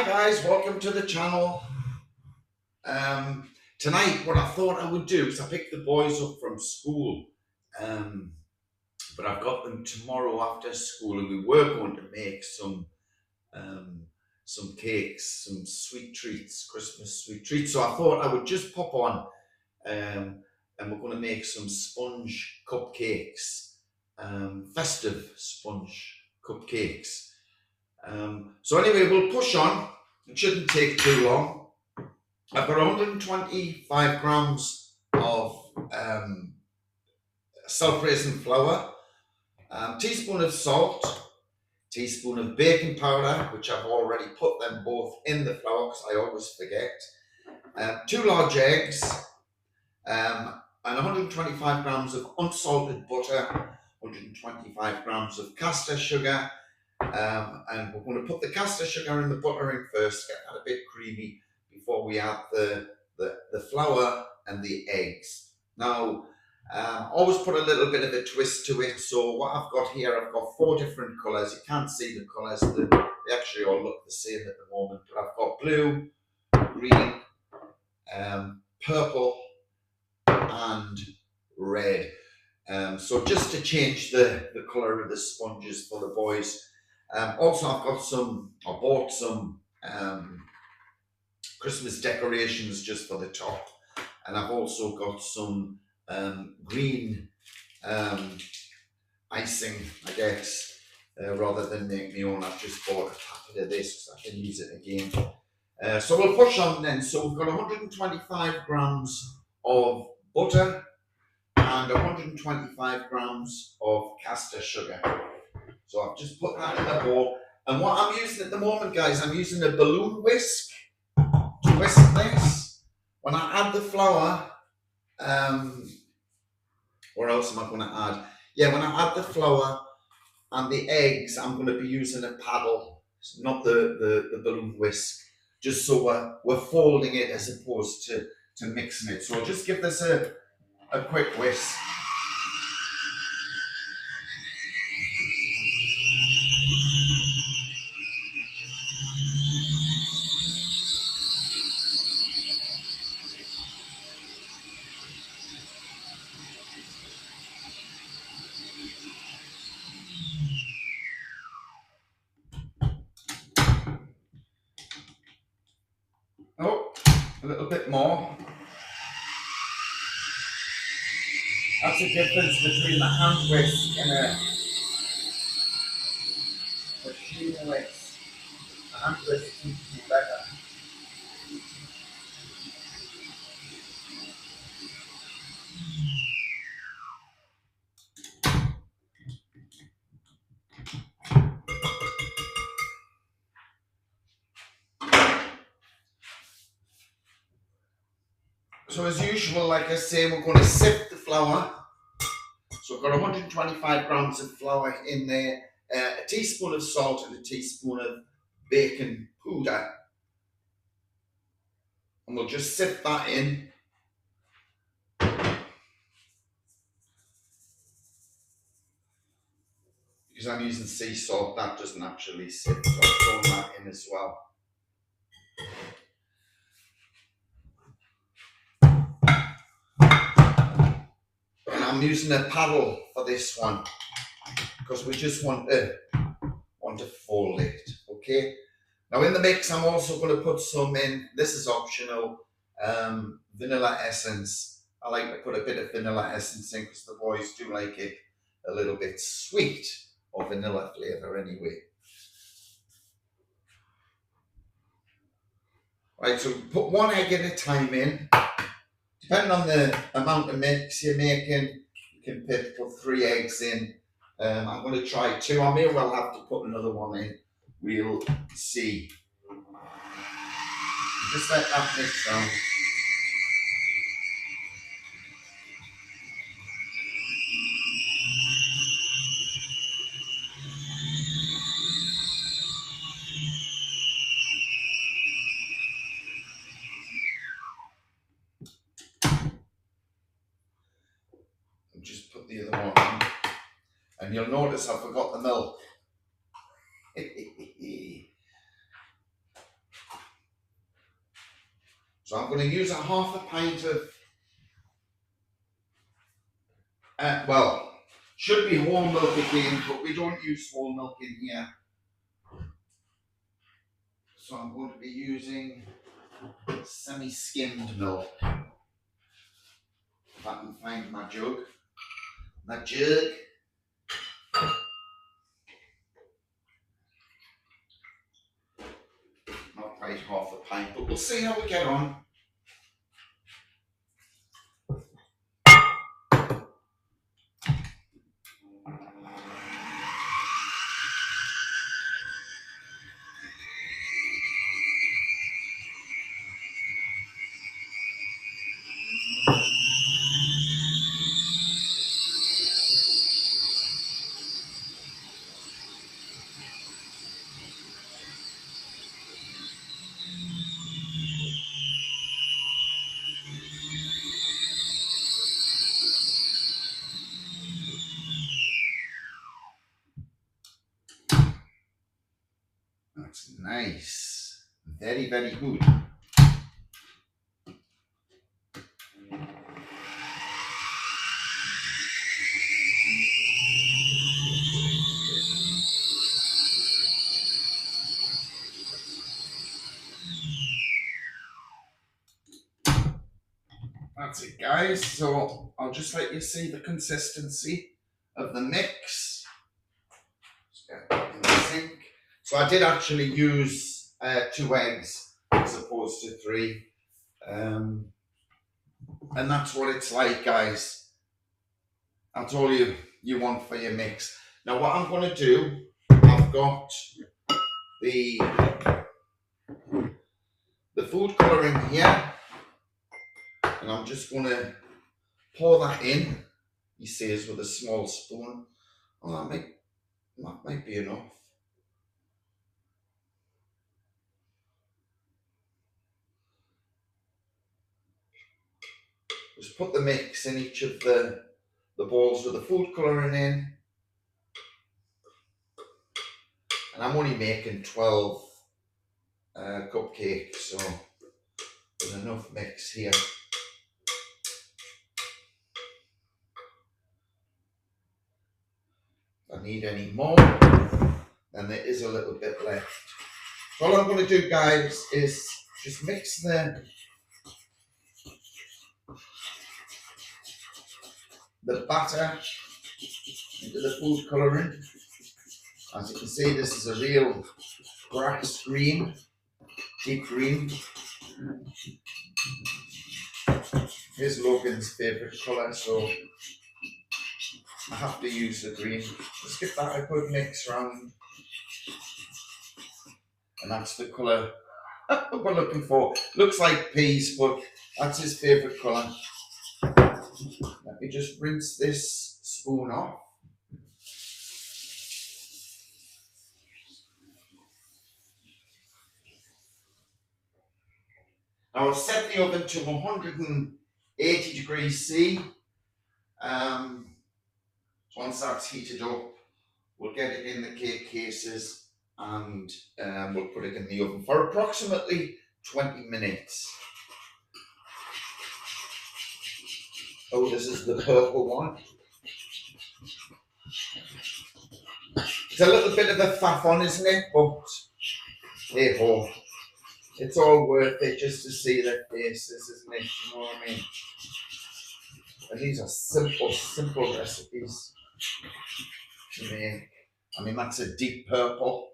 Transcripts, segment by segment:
Hi guys, welcome to the channel. Tonight what I thought I would do is I picked the boys up from school, but I've got them tomorrow after school and we were going to make um, some cakes, some sweet treats, Christmas sweet treats. So I thought I would just pop on and we're going to make some sponge cupcakes, festive sponge cupcakes. So anyway, we'll push on. It shouldn't take too long. I've got 125 grams of self-raising flour, teaspoon of salt, teaspoon of baking powder, which I've already put them both in the flour because I always forget, 2 large eggs, and 125 grams of unsalted butter, 125 grams of caster sugar, and we're going to put the caster sugar and the butter in first, get that a bit creamy before we add the flour and the eggs. Now, always put a little bit of a twist to it. So what I've got here, I've got 4 different colours. You can't see the colours. They actually all look the same at the moment. But I've got blue, green, purple, and red. So just to change the colour of the sponges for the boys. Also, I bought some Christmas decorations just for the top, and I've also got some green icing, I guess, rather than make my own. I've just bought a packet of this because I can use it again. So we'll push on then. So we've got 125 grams of butter and 125 grams of caster sugar. So I've just put that in a bowl. And what I'm using at the moment, guys, I'm using a balloon whisk to whisk this. When I add the flour, what else am I going to add? Yeah, when I add the flour and the eggs, I'm going to be using a paddle, not the balloon whisk, just so we're folding it as opposed to mixing it. So I'll just give this a quick whisk. Oh, a little bit more. That's the difference between the hand whisk and a machine whisk. The hand whisk seems to be better. So as usual, like I say, we're going to sift the flour. So I've got 125 grams of flour in there, a teaspoon of salt and a teaspoon of baking powder. And we'll just sift that in. Because I'm using sea salt, that doesn't actually sift, so I've thrown that in as well. And I'm using a paddle for this one because we just want to fold it, okay? Now in the mix, I'm also going to put some in, this is optional, vanilla essence. I like to put a bit of vanilla essence in because the boys do like it a little bit sweet, or vanilla flavour anyway. Right, so put 1 egg at a time in. Depending on the amount of mix you're making, you can put 3 eggs in. I'm going to try 2. I may well have to put another one in. We'll see. Just let that mix down. Just put the other one in. And you'll notice I forgot the milk. So I'm going to use a half a pint of, well, should be whole milk again, but we don't use whole milk in here. So I'm going to be using semi-skimmed milk. If I can find my jug. My jug. Not quite half a pint, but we'll see how we get on. That's nice. Very, very good. That's it, guys. So I'll just let you see the consistency of the mix. Just get that in the sink. So I did actually use 2 eggs as opposed to 3. And that's what it's like, guys. That's all you want for your mix. Now what I'm going to do, I've got the food colouring here, and I'm just going to pour that in. He says with a small spoon. Oh, that might be enough. Just put the mix in each of the bowls with the food colouring in. And I'm only making 12 cupcakes, so there's enough mix here. If I need any more, then there is a little bit left. So all I'm going to do, guys, is just mix the batter into the food colouring. As you can see, this is a real grass green, deep green. Here's Logan's favourite colour, so I have to use the green. Just give that a good mix round. And that's the colour we're looking for. Looks like peas, but that's his favourite colour. Let me just rinse this spoon off. Now I'll set the oven to 180 degrees C. Once that's heated up, we'll get it in the cake cases and we'll put it in the oven for approximately 20 minutes. Oh, this is the purple one. It's a little bit of a faff on, isn't it? But hey ho, it's all worth it just to see their faces, isn't it? You know what I mean? And these are simple recipes to make. I mean, that's a deep purple.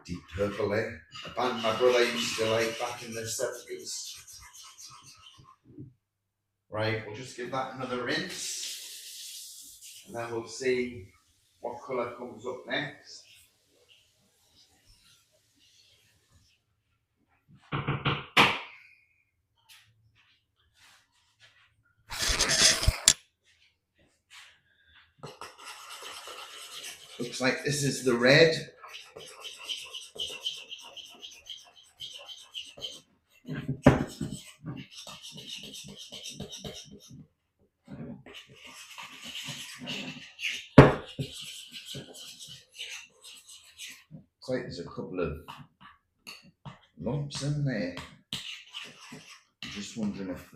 Deep purple there. A band my brother used to like back in the 70s. Right, we'll just give that another rinse. And then we'll see what colour comes up next. Looks like this is the red. Looks like there's a couple of lumps in there. just wondering if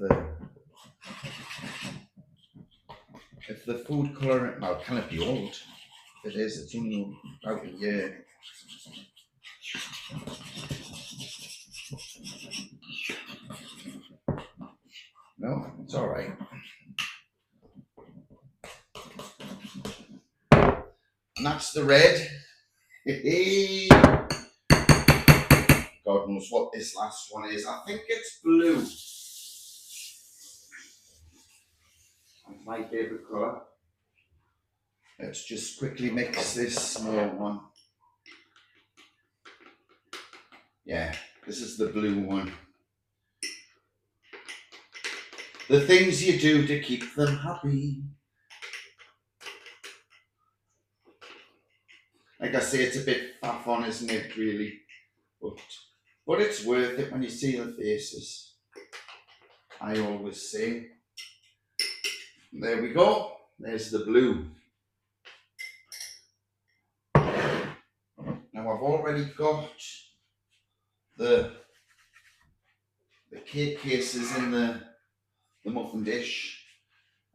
the food colouring, well, can it be old? If it is, it's only about a year. No, it's all right. And that's the red. God knows what this last one is. I think it's blue. That's my favourite colour. Let's just quickly mix this small one. Yeah, this is the blue one. The things you do to keep them happy. Like I say, it's a bit faff on, isn't it, really? But it's worth it when you see the faces. I always say. There we go. There's the blue. Now I've already got the cake cases in the muffin dish.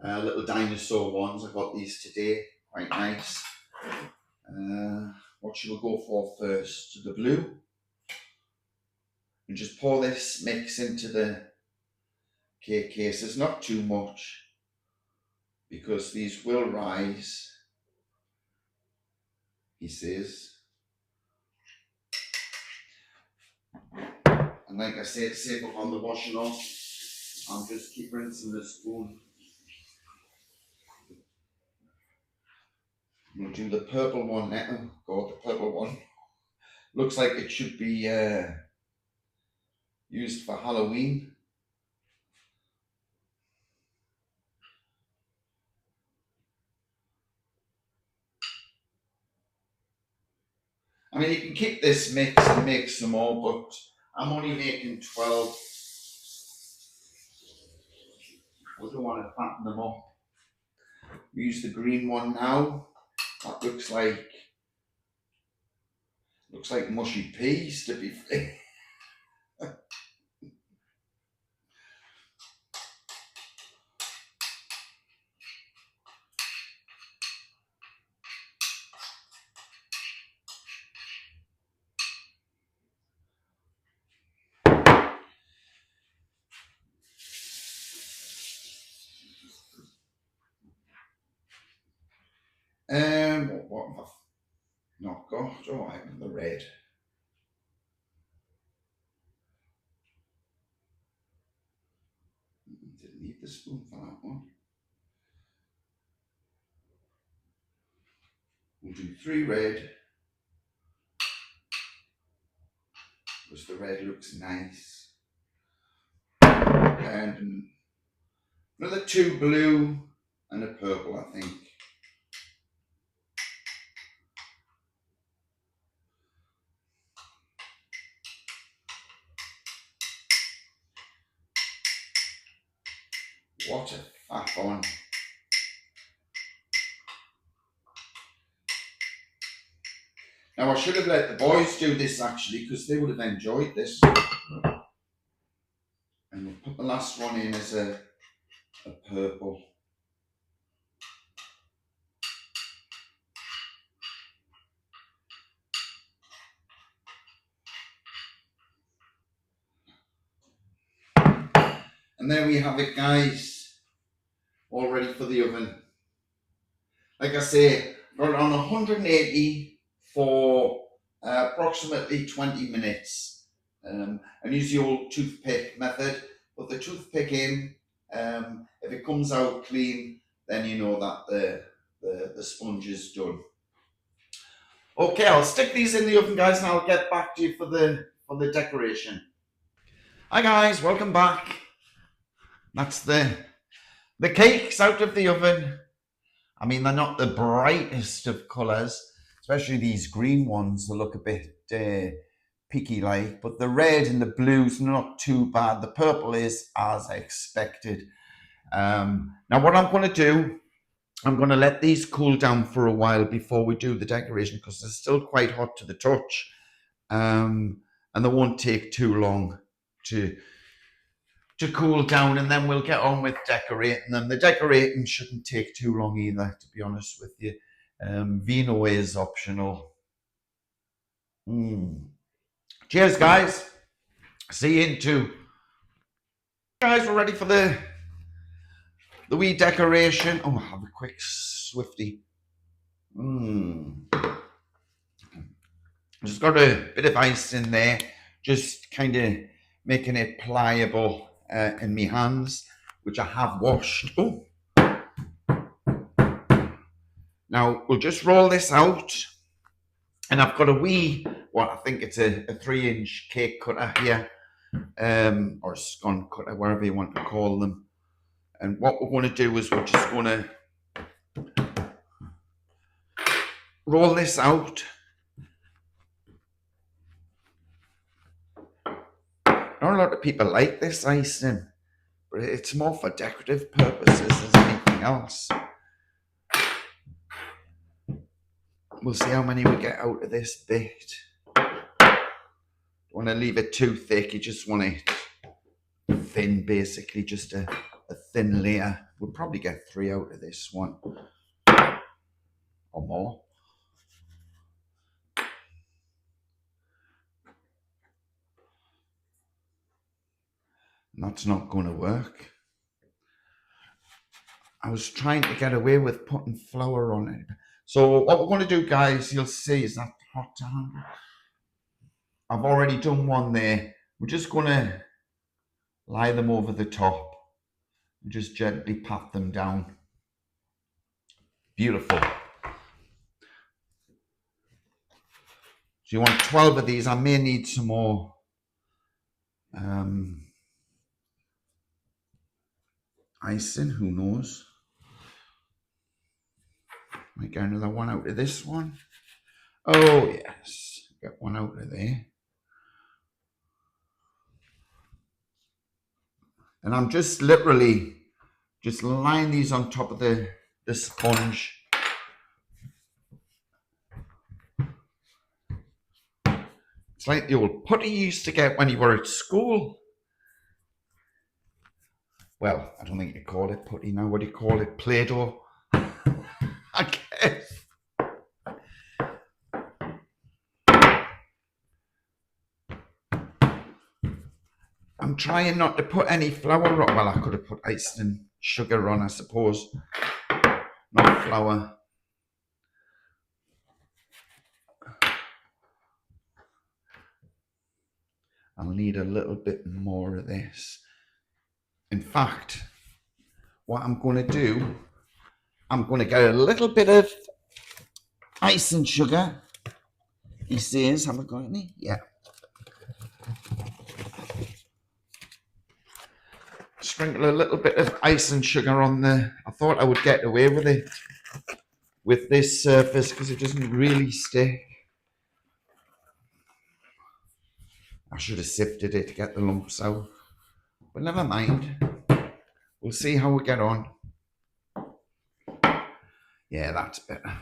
Little dinosaur ones. I got these today. Quite nice. What shall we go for first? The blue. And just pour this mix into the cake cases. Not too much, because these will rise, he says. And like I said, save up on the washing off. I'm just keep rinsing the spoon. We'll do the purple one now. God, the purple one. Looks like it should be used for Halloween. I mean, you can keep this mix and make some more, but I'm only making 12. I don't want to fatten them up. Use the green one now. That looks like mushy peas, to be fair. What have I not got? Oh, I have the red. Didn't need the spoon for that one. We'll do 3 red, because the red looks nice. And another 2 blue and a purple, I think. What a faff on. Now I should have let the boys do this actually, because they would have enjoyed this. And we'll put the last one in as a purple. And there we have it, guys, all ready for the oven. Like I say, got it on 180 for approximately 20 minutes. And use the old toothpick method. Put the toothpick in. If it comes out clean, then you know that the sponge is done. Okay, I'll stick these in the oven, guys, and I'll get back to you for the decoration. Hi guys, welcome back. That's the cakes out of the oven. I mean, they're not the brightest of colours, especially these green ones. They look a bit peaky-like, but the red and the blue's not too bad. The purple is as expected. Now, what I'm going to do, I'm going to let these cool down for a while before we do the decoration, because they're still quite hot to the touch, and they won't take too long to to cool down, and then we'll get on with decorating them. The decorating shouldn't take too long either, to be honest with you. Vino is optional. Cheers, guys. See you in 2. Guys, we're ready for the wee decoration. Oh, I'll have a quick Swifty. Just got a bit of ice in there, just kind of making it pliable in my hands, which I have washed. Oh. Now we'll just roll this out, and I've got a wee, well, I think it's a 3-inch cake cutter here, or scone cutter, whatever you want to call them. And what we're going to do is we're just going to roll this out. Not a lot of people like this icing, but it's more for decorative purposes than anything else. We'll see how many we get out of this bit. Don't want to leave it too thick, you just want it thin, basically, just a thin layer. We'll probably get 3 out of this one, or more. And that's not going to work. I was trying to get away with putting flour on it. So what we're going to do, guys, you'll see, is that hot to handle? I've already done one there. We're just going to lie them over the top and just gently pat them down. Beautiful. So you want 12 of these. I may need some more icing, who knows. Might get another one out of this one. Oh yes, get one out of there. And I'm just literally just laying these on top of the sponge. It's like the old putty you used to get when you were at school. Well, I don't think you call it putty now. What do you call it? Play-Doh? I guess. I'm trying not to put any flour on. Well, I could have put ice and sugar on, I suppose. Not flour. I'll need a little bit more of this. In fact, what I'm going to do, I'm going to get a little bit of ice and sugar. He says, have I got any? Yeah. Sprinkle a little bit of ice and sugar on there. I thought I would get away with it with this surface because it doesn't really stick. I should have sifted it to get the lumps out, but never mind. We'll see how we get on. Yeah, that's better.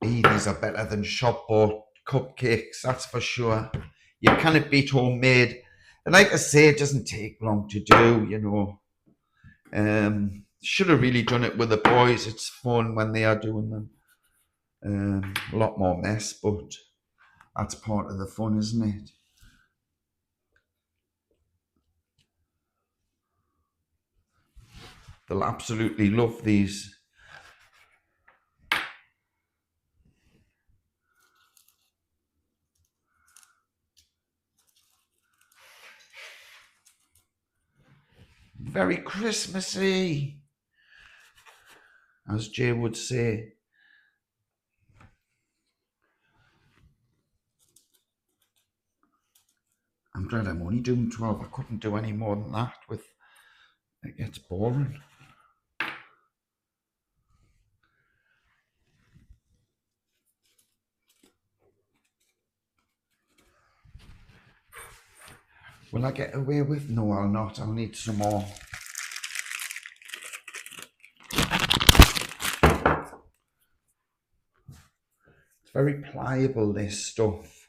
These are better than shop-bought cupcakes, that's for sure. You can't beat homemade. And like I say, it doesn't take long to do, you know. Should have really done it with the boys. It's fun when they are doing them. A lot more mess, but that's part of the fun, isn't it? They'll absolutely love these. Very Christmassy, as Jay would say. I'm glad I'm only doing 12. I couldn't do any more than that. It gets boring. Will I get away with? No, I'll not. I'll need some more. It's very pliable, this stuff.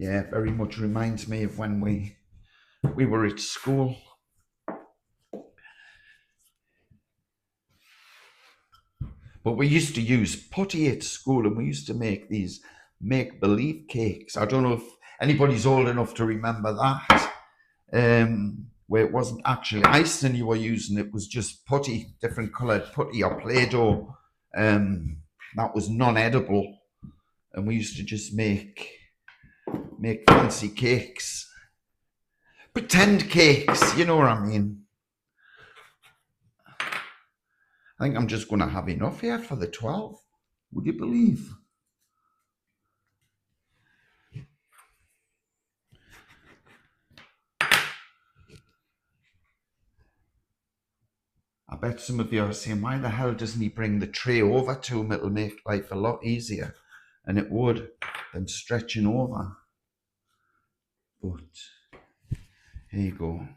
Yeah, very much reminds me of when we were at school. But we used to use putty at school, and we used to make these make-believe cakes. I don't know if anybody's old enough to remember that. Where it wasn't actually icing you were using, it was just putty, different coloured putty or Play-Doh. That was non-edible, and we used to just make fancy cakes, pretend cakes. You know what I mean? I think I'm just going to have enough here for the 12. Would you believe? I bet some of you are saying, why the hell doesn't he bring the tray over to him? It'll make life a lot easier. And it would, than stretching over. But here you go.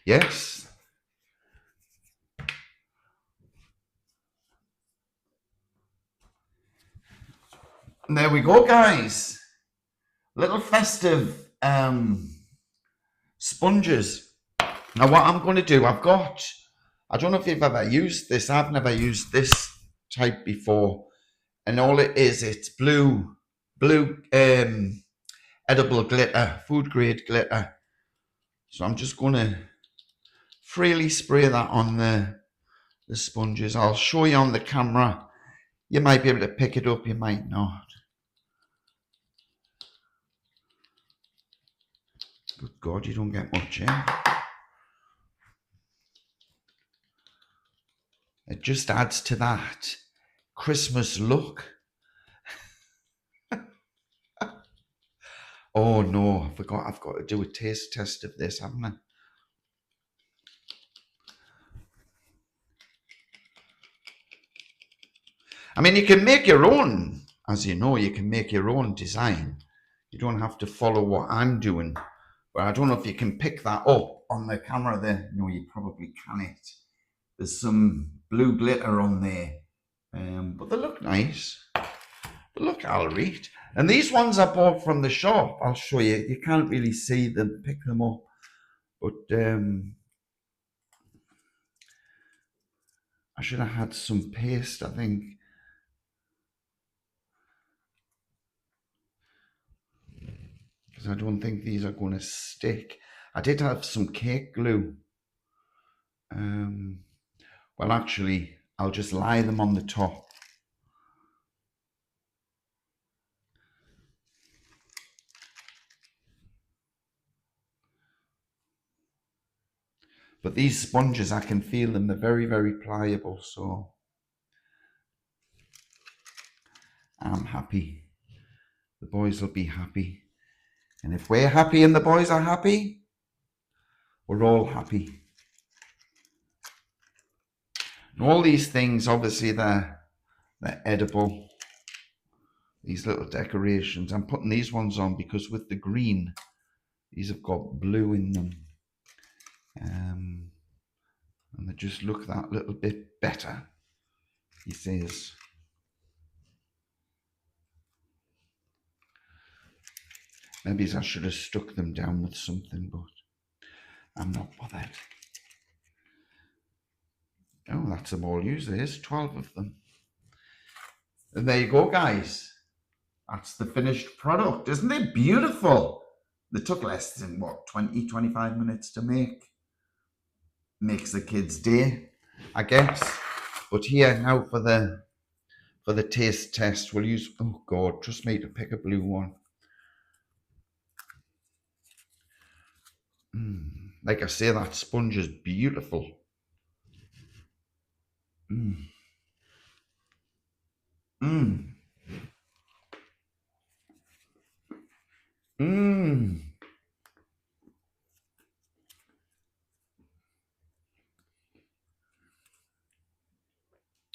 Yes. And there we go, guys. Little festive sponges. Now what I'm going to do, I don't know if you've ever used this. I've never used this type before. And all it is, it's blue edible glitter, food grade glitter. So I'm just going to freely spray that on the sponges. I'll show you on the camera. You might be able to pick it up, you might not. Good God, you don't get much in. It just adds to that Christmas look. Oh no, I forgot I've got to do a taste test of this, haven't I? I mean, you can make your own, as you know, you can make your own design. You don't have to follow what I'm doing. But I don't know if you can pick that up on the camera there. No, you probably can't. There's some blue glitter on there. But they look nice. They look all right. And these ones I bought from the shop. I'll show you. You can't really see them, pick them up. But I should have had some paste, I think. Because I don't think these are going to stick. I did have some cake glue. Well, actually, I'll just lie them on the top. But these sponges, I can feel them. They're very, very pliable. So I'm happy. The boys will be happy. And if we're happy and the boys are happy, we're all happy. And all these things, obviously, they're edible. These little decorations. I'm putting these ones on because with the green, these have got blue in them. And they just look that little bit better, he says. Maybe I should have stuck them down with something, but I'm not bothered. Oh, that's them all used. There's 12 of them. And there you go, guys. That's the finished product. Isn't it beautiful? They took less than, what, 20, 25 minutes to make. Makes the kids' day, I guess. But here now for the taste test, we'll use, oh God, trust me to pick a blue one. Like I say, that sponge is beautiful.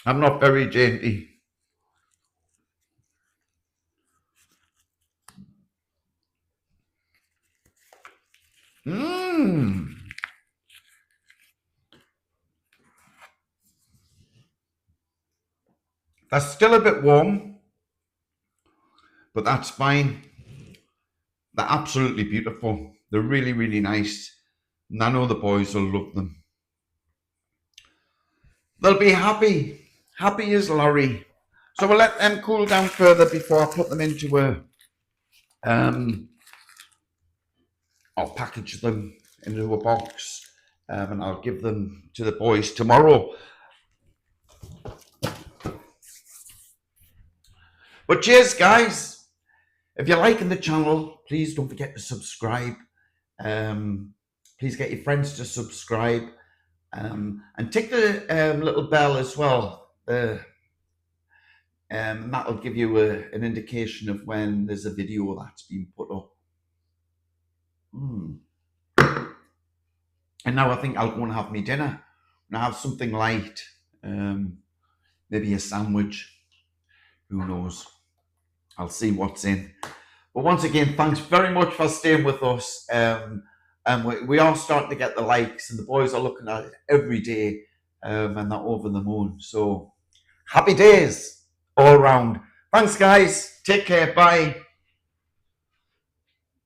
I'm not very dainty. That's still a bit warm, but that's fine. They're absolutely beautiful. They're really, really nice. And I know the boys will love them. They'll be happy. Happy as Laurie. So we'll let them cool down further before I put them into I'll package them into a box, and I'll give them to the boys tomorrow. But cheers, guys. If you're liking the channel, please don't forget to subscribe. Please get your friends to subscribe, and tick the little bell as well. That'll give you an indication of when there's a video that's been put up. And now I think I'll go and have my dinner. And I have something light, maybe a sandwich. Who knows? I'll see what's in. But once again, thanks very much for staying with us. And we are starting to get the likes, and the boys are looking at it every day, and they're over the moon. So happy days all around. Thanks, guys. Take care. Bye.